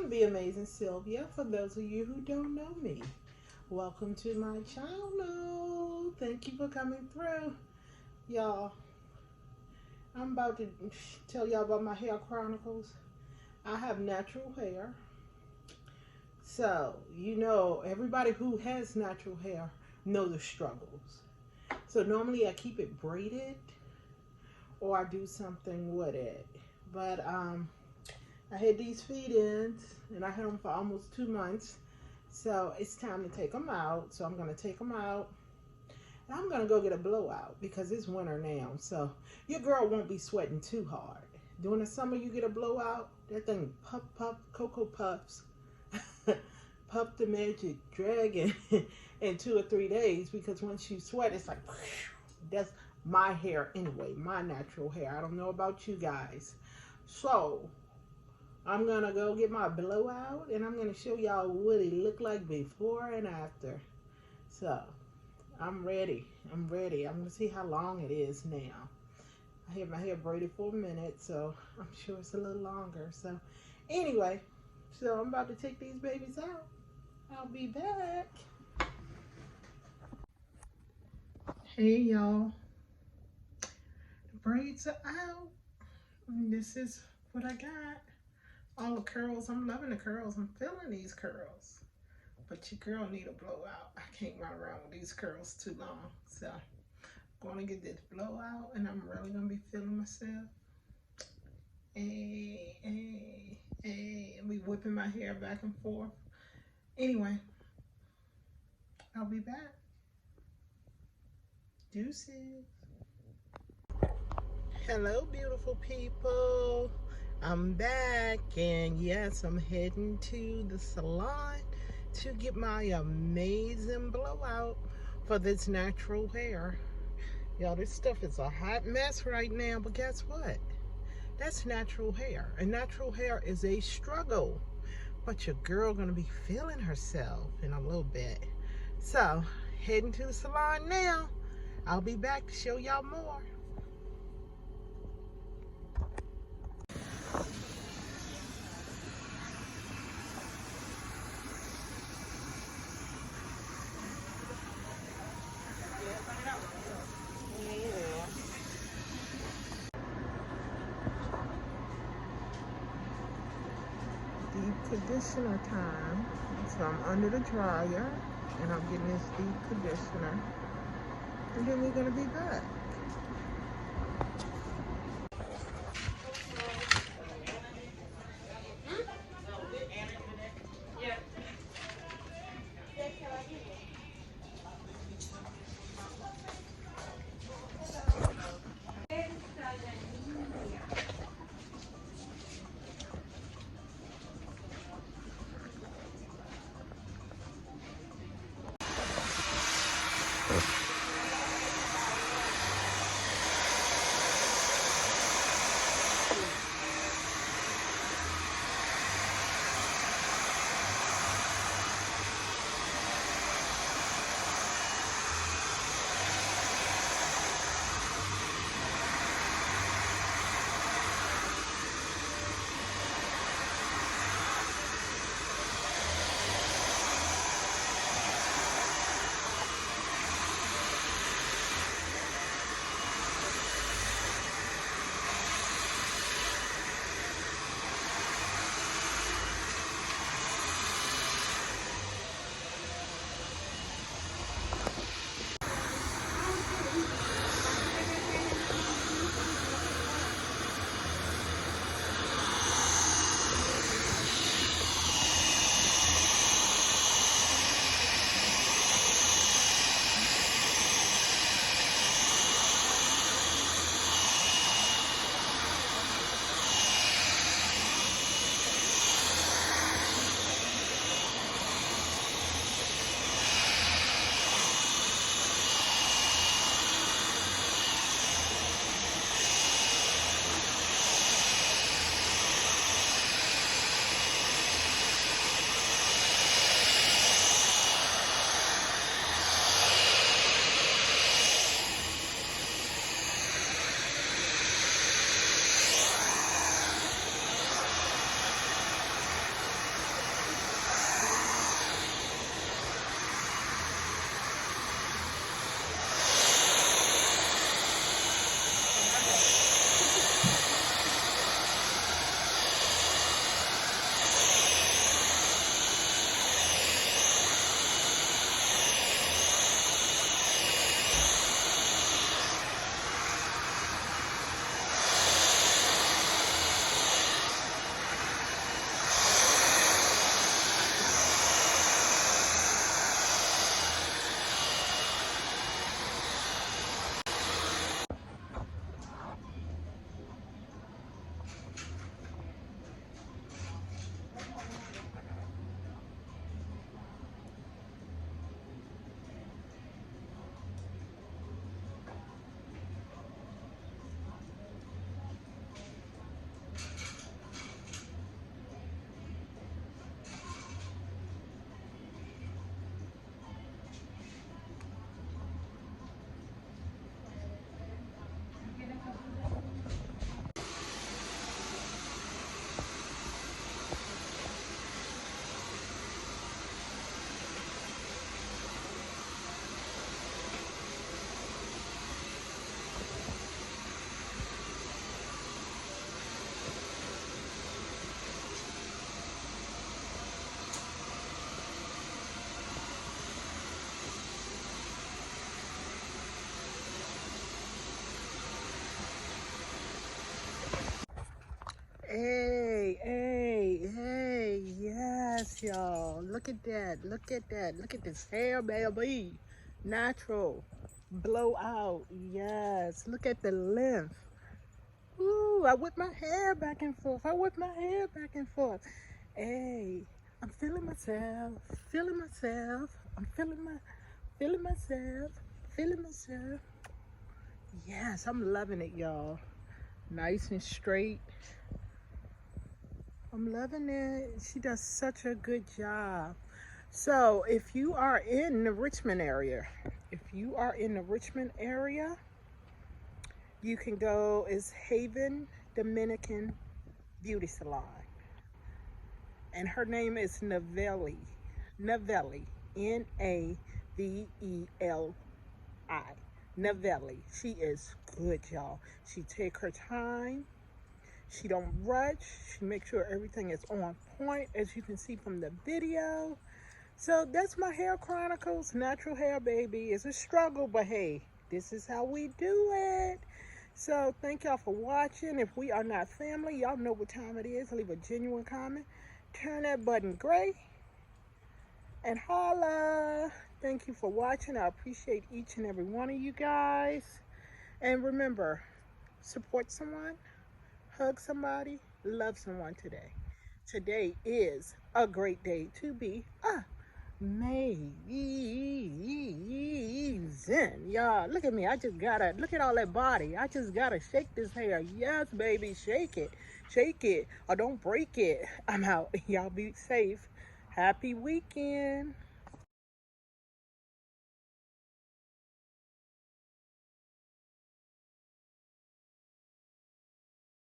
I'm the amazing Sylvia. For those of you who don't know me, welcome to my channel. Thank you for coming through. Y'all, I'm about to tell y'all about my hair chronicles. I have natural hair. So, you know, everybody who has natural hair know the struggles. So normally I keep it braided or I do something with it. But I had these feed-ins and I had them for almost 2 months. So it's time to take them out. So I'm going to take them out. And I'm going to go get a blowout because it's winter now. So your girl won't be sweating too hard. During the summer you get a blowout, that thing puff, Cocoa Puffs. Puff the magic dragon in 2 or 3 days, because once you sweat, it's like, that's my hair anyway, my natural hair. I don't know about you guys. So I'm gonna go get my blowout and I'm gonna show y'all what it looked like before and after. So I'm ready. I'm gonna see how long it is now. I had my hair braided for a minute, so I'm sure it's a little longer. So anyway, so I'm about to take these babies out. I'll be back. Hey y'all, the braids are out. And this is what I got. All the curls. I'm loving the curls. I'm feeling these curls. But your girl need a blowout. I can't run around with these curls too long. So I'm going to get this blowout and I'm really going to be feeling myself. Hey, I'll be whipping my hair back and forth. Anyway, I'll be back. Deuces. Hello, beautiful people. I'm back, and yes, I'm heading to the salon to get my amazing blowout for this natural hair. Y'all, this stuff is a hot mess right now, but guess what? That's natural hair, and natural hair is a struggle. But your girl gonna be feeling herself in a little bit. So, heading to the salon now. I'll be back to show y'all more. Deep conditioner time. So I'm under the dryer and I'm getting this deep conditioner. And then we're gonna be back. Look at that. Look at that. Look at this hair, baby. Natural. Blowout. Yes. Look at the length. Ooh, I whip my hair back and forth. I whip my hair back and forth. Hey, I'm feeling myself. Feeling myself. I'm feeling myself. Feeling myself. Yes, I'm loving it, y'all. Nice and straight. I'm loving it. She does such a good job. So if you are in the Richmond area, you can go, it's Haven Dominican Beauty Salon. And her name is Naveli. Naveli. Naveli. Naveli. She is good, y'all. She take her time. She don't rush. She makes sure everything is on point, as you can see from the video. So that's my hair chronicles. Natural hair, baby. It's a struggle, but hey, this is how we do it. So thank y'all for watching. If we are not family, y'all know what time it is. Leave a genuine comment. Turn that button gray. And holla. Thank you for watching. I appreciate each and every one of you guys. And remember, support someone, hug somebody, love someone today. Today is a great day to be amazing. Y'all, look at me. I just gotta, look at all that body. I just gotta shake this hair. Yes, baby, shake it. Shake it or don't break it. I'm out. Y'all be safe. Happy weekend.